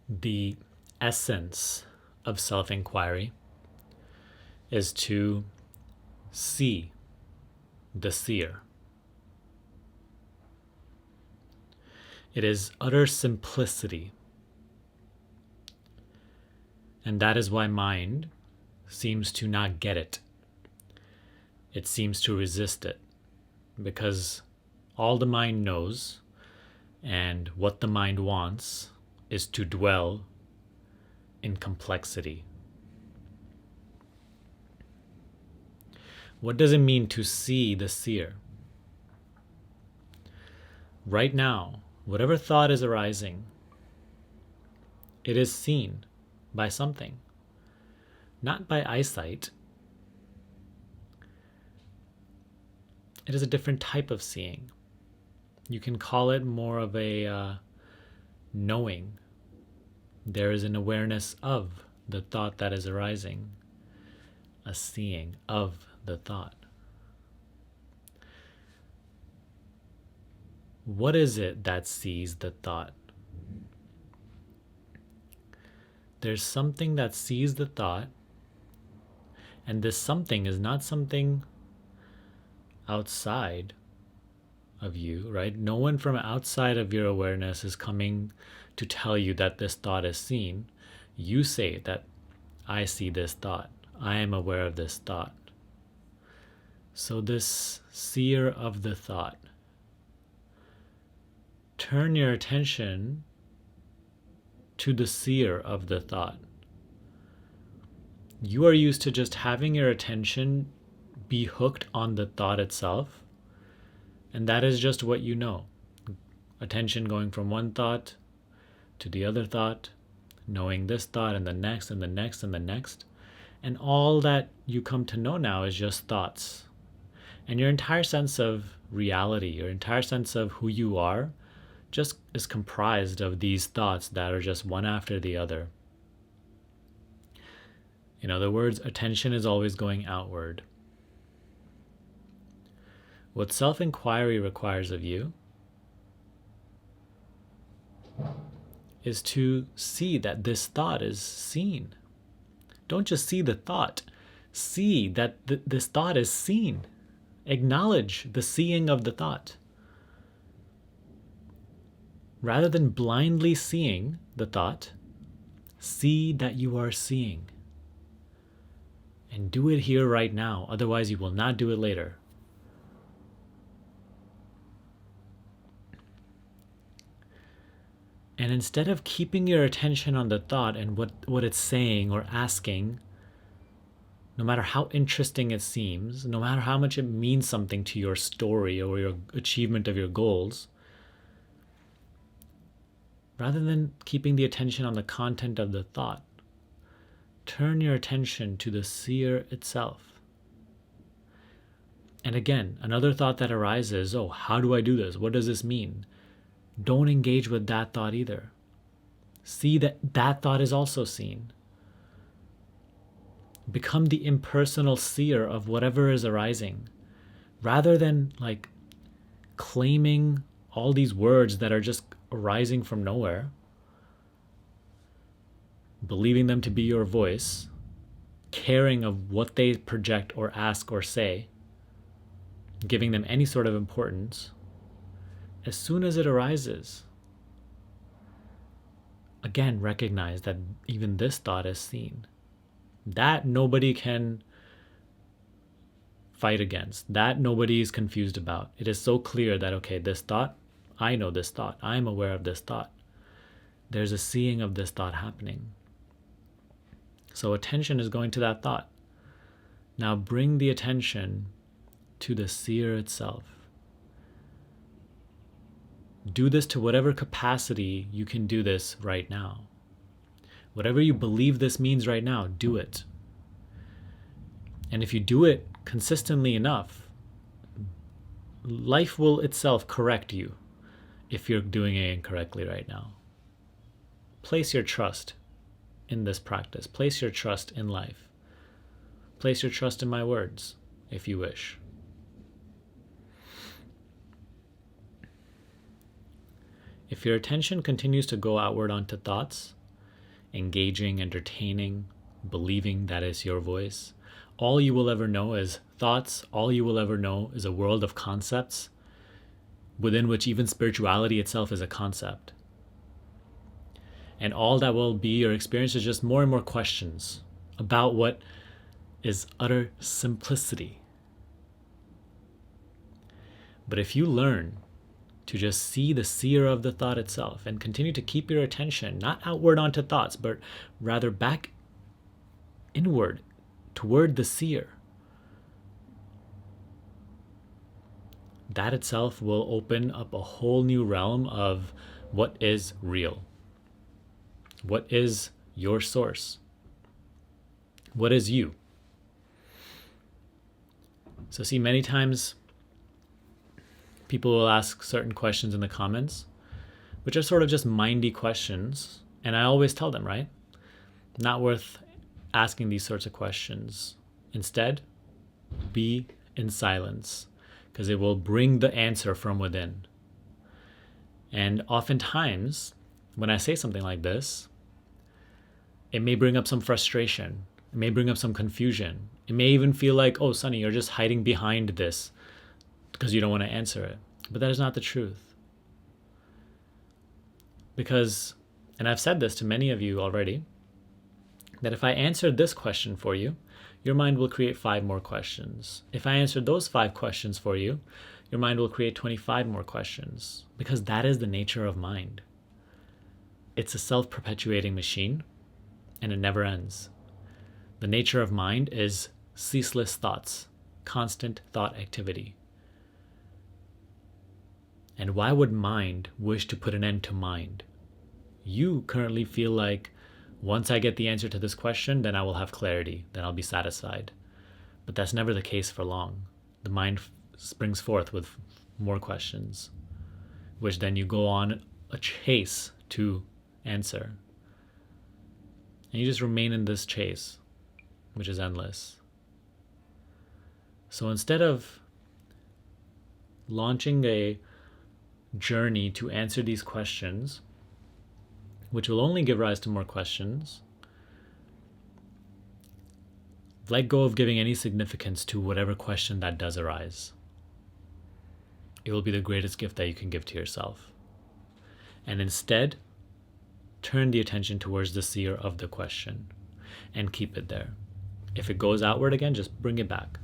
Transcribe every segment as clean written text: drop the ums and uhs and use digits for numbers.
The essence of self-inquiry is to see the seer. It is utter simplicity. And that is why mind seems to not get it. It seems to resist it, because all the mind knows and what the mind wants is to dwell in complexity. What does it mean to see the seer? Right now, whatever thought is arising, it is seen by something, not by eyesight. It is a different type of seeing. You can call it more of a knowing. There is an awareness of the thought that is arising, a seeing of the thought. What is it that sees the thought? There's something that sees the thought, and this something is not something outside of you, right? No one from outside of your awareness is coming to tell you that this thought is seen. You say that I see this thought. I am aware of this thought. So this seer of the thought, turn your attention to the seer of the thought. You are used to just having your attention be hooked on the thought itself, and that is just what you know. Attention going from one thought to the other thought, knowing this thought and the next and the next and the next. And all that you come to know now is just thoughts. And your entire sense of reality, your entire sense of who you are, just is comprised of these thoughts that are just one after the other. In other words, attention is always going outward. What self-inquiry requires of you is to see that this thought is seen. Don't just see the thought. See that this thought is seen. Acknowledge the seeing of the thought. Rather than blindly seeing the thought, see that you are seeing. And do it here right now. Otherwise, you will not do it later. And instead of keeping your attention on the thought and what it's saying or asking, no matter how interesting it seems, no matter how much it means something to your story or your achievement of your goals, rather than keeping the attention on the content of the thought, turn your attention to the seer itself. And again, another thought that arises, oh, how do I do this? What does this mean? Don't engage with that thought either. See that that thought is also seen. Become the impersonal seer of whatever is arising, rather than like claiming all these words that are just arising from nowhere, believing them to be your voice, caring of what they project or ask or say, giving them any sort of importance. As soon as it arises, again, recognize that even this thought is seen. That nobody can fight against. That nobody is confused about. It is so clear that, okay, this thought, I know this thought. I'm aware of this thought. There's a seeing of this thought happening. So attention is going to that thought. Now bring the attention to the seer itself. Do this to whatever capacity you can do this right now. Whatever you believe this means right now, do it. And if you do it consistently enough, life will itself correct you if you're doing it incorrectly right now. Place your trust in this practice. Place your trust in life. Place your trust in my words, if you wish. If your attention continues to go outward onto thoughts, engaging, entertaining, believing that is your voice. All you will ever know is thoughts. All you will ever know is a world of concepts within which even spirituality itself is a concept. And all that will be your experience is just more and more questions about what is utter simplicity. But if you learn to just see the seer of the thought itself and continue to keep your attention not outward onto thoughts, but rather back inward toward the seer, that itself will open up a whole new realm of what is real. What is your source? What is you? So see, many times people will ask certain questions in the comments, which are sort of just mindy questions. And I always tell them, right? Not worth asking these sorts of questions. Instead, be in silence, because it will bring the answer from within. And oftentimes, when I say something like this, it may bring up some frustration. It may bring up some confusion. It may even feel like, oh, Sonny, you're just hiding behind this because you don't want to answer it. But that is not the truth. Because, and I've said this to many of you already, that if I answered this question for you, your mind will create 5 more questions. If I answered those 5 questions for you, your mind will create 25 more questions. Because that is the nature of mind. It's a self-perpetuating machine, and it never ends. The nature of mind is ceaseless thoughts, constant thought activity. And why would mind wish to put an end to mind? You currently feel like, once I get the answer to this question, then I will have clarity, then I'll be satisfied. But that's never the case for long. The mind springs forth with more questions, which then you go on a chase to answer. And you just remain in this chase, which is endless. So instead of launching a journey to answer these questions, which will only give rise to more questions, let go of giving any significance to whatever question that does arise. It will be the greatest gift that you can give to yourself. And instead, turn the attention towards the seer of the question and keep it there. If it goes outward again, just bring it back.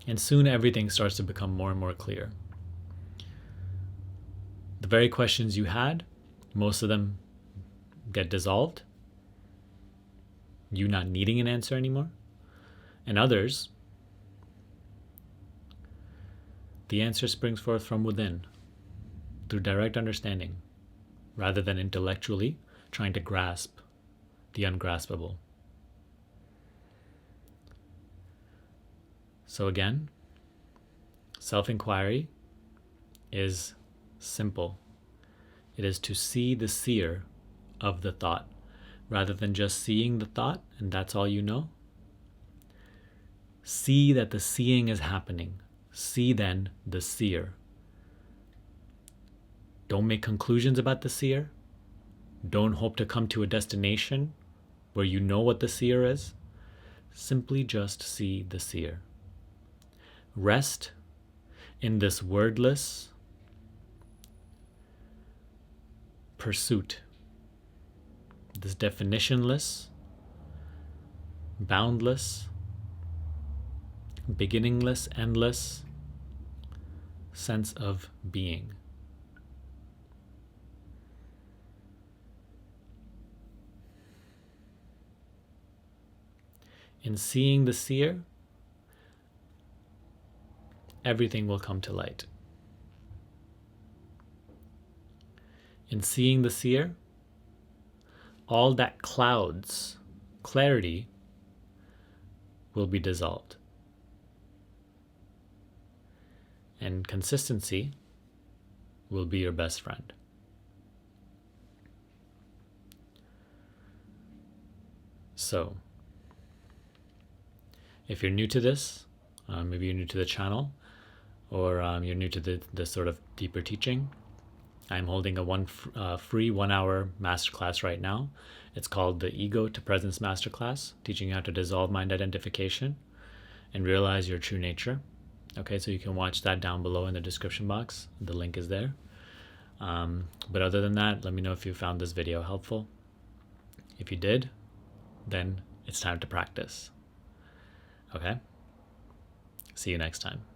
And soon everything starts to become more and more clear. The very questions you had, most of them get dissolved, you not needing an answer anymore. And others, the answer springs forth from within, through direct understanding, rather than intellectually trying to grasp the ungraspable. So again, self-inquiry is simple. It is to see the seer of the thought, rather than just seeing the thought and that's all you know. See that the seeing is happening. See then the seer. Don't make conclusions about the seer. Don't hope to come to a destination where you know what the seer is. Simply just see the seer. Rest in this wordless pursuit, this definitionless, boundless, beginningless, endless sense of being. In seeing the seer, everything will come to light. In seeing the seer, all that clouds clarity will be dissolved. And consistency will be your best friend. So, if you're new to this, maybe you're new to the channel, or you're new to the sort of deeper teaching, I'm holding a free 1 hour masterclass right now. It's called the Ego to Presence Masterclass, teaching you how to dissolve mind identification and realize your true nature. Okay, so you can watch that down below in the description box. The link is there. But other than that, let me know if you found this video helpful. If you did, then it's time to practice. Okay? See you next time.